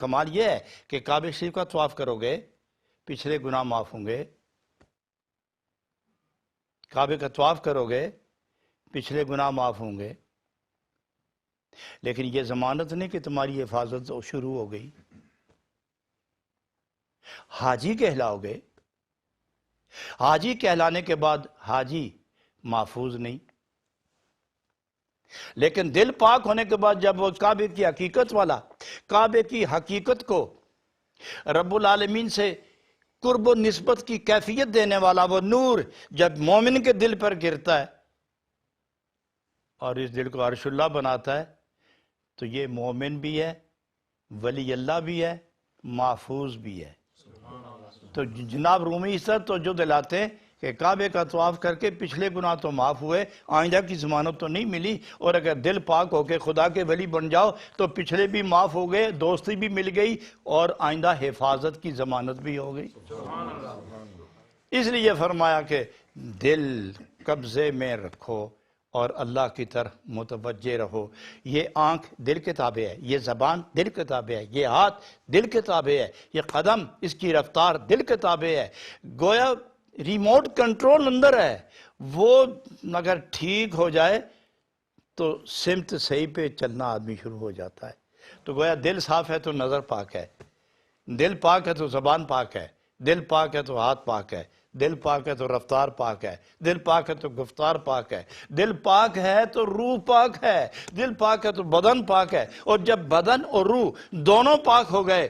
کمال یہ ہے کہ کعبہ شریف کا طواف کرو گے پچھلے گناہ معاف ہوں گے، کعبے کا طواف کرو گے پچھلے گناہ معاف ہوں گے، لیکن یہ ضمانت نہیں کہ تمہاری حفاظت شروع ہو گئی۔ حاجی کہلاؤ گے، حاجی کہلانے کے بعد حاجی محفوظ نہیں، لیکن دل پاک ہونے کے بعد جب وہ کعبے کی حقیقت والا، کعبے کی حقیقت کو رب العالمین سے قرب و نسبت کی کیفیت دینے والا وہ نور جب مومن کے دل پر گرتا ہے اور اس دل کو عرش اللہ بناتا ہے تو یہ مومن بھی ہے، ولی اللہ بھی ہے، محفوظ بھی ہے۔ تو جناب رومی اس طرح توجہ دلاتے ہیں کہ کعبے کا طواف کر کے پچھلے گناہ تو معاف ہوئے، آئندہ کی ضمانت تو نہیں ملی، اور اگر دل پاک ہو کے خدا کے ولی بن جاؤ تو پچھلے بھی معاف ہو گئے، دوستی بھی مل گئی، اور آئندہ حفاظت کی ضمانت بھی ہو گئی۔ اس لیے فرمایا کہ دل قبضے میں رکھو اور اللہ کی طرف متوجہ رہو۔ یہ آنکھ دل کے تابع ہے، یہ زبان دل کے تابع ہے، یہ ہاتھ دل کے تابع ہے، یہ قدم اس کی رفتار دل کے تابع ہے۔ گویا ریموٹ کنٹرول اندر ہے، وہ اگر ٹھیک ہو جائے تو سمت صحیح پہ چلنا آدمی شروع ہو جاتا ہے۔ تو گویا دل صاف ہے تو نظر پاک ہے، دل پاک ہے تو زبان پاک ہے، دل پاک ہے تو ہاتھ پاک ہے، دل پاک ہے تو رفتار پاک ہے، دل پاک ہے تو گفتار پاک ہے، دل پاک ہے تو روح پاک ہے، دل پاک ہے تو بدن پاک ہے، اور جب بدن اور روح دونوں پاک ہو گئے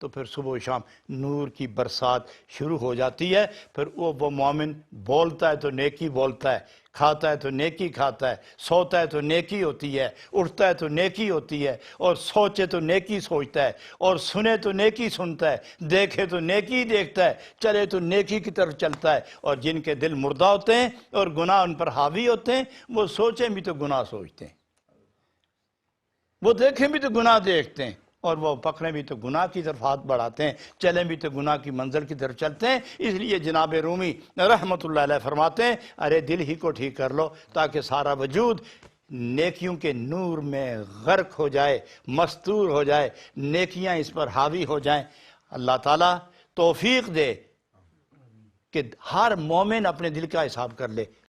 تو پھر صبح و شام نور کی برسات شروع ہو جاتی ہے۔ پھر وہ مومن بولتا ہے تو نیکی بولتا ہے، کھاتا ہے تو نیکی کھاتا ہے، سوتا ہے تو نیکی ہوتی ہے، اٹھتا ہے تو نیکی ہوتی ہے، اور سوچے تو نیکی سوچتا ہے، اور سنے تو نیکی سنتا ہے، دیکھے تو نیکی دیکھتا ہے، چلے تو نیکی کی طرف چلتا ہے۔ اور جن کے دل مردہ ہوتے ہیں اور گناہ ان پر حاوی ہوتے ہیں، وہ سوچیں بھی تو گناہ سوچتے ہیں، وہ دیکھیں بھی تو گناہ دیکھتے ہیں، اور وہ پکڑیں بھی تو گناہ کی طرف ہاتھ بڑھاتے ہیں، چلیں بھی تو گناہ کی منزل کی طرف چلتے ہیں۔ اس لیے جناب رومی رحمت اللہ علیہ فرماتے ہیں ارے دل ہی کو ٹھیک کر لو تاکہ سارا وجود نیکیوں کے نور میں غرق ہو جائے، مستور ہو جائے، نیکیاں اس پر حاوی ہو جائیں۔ اللہ تعالیٰ توفیق دے کہ ہر مومن اپنے دل کا حساب کر لے۔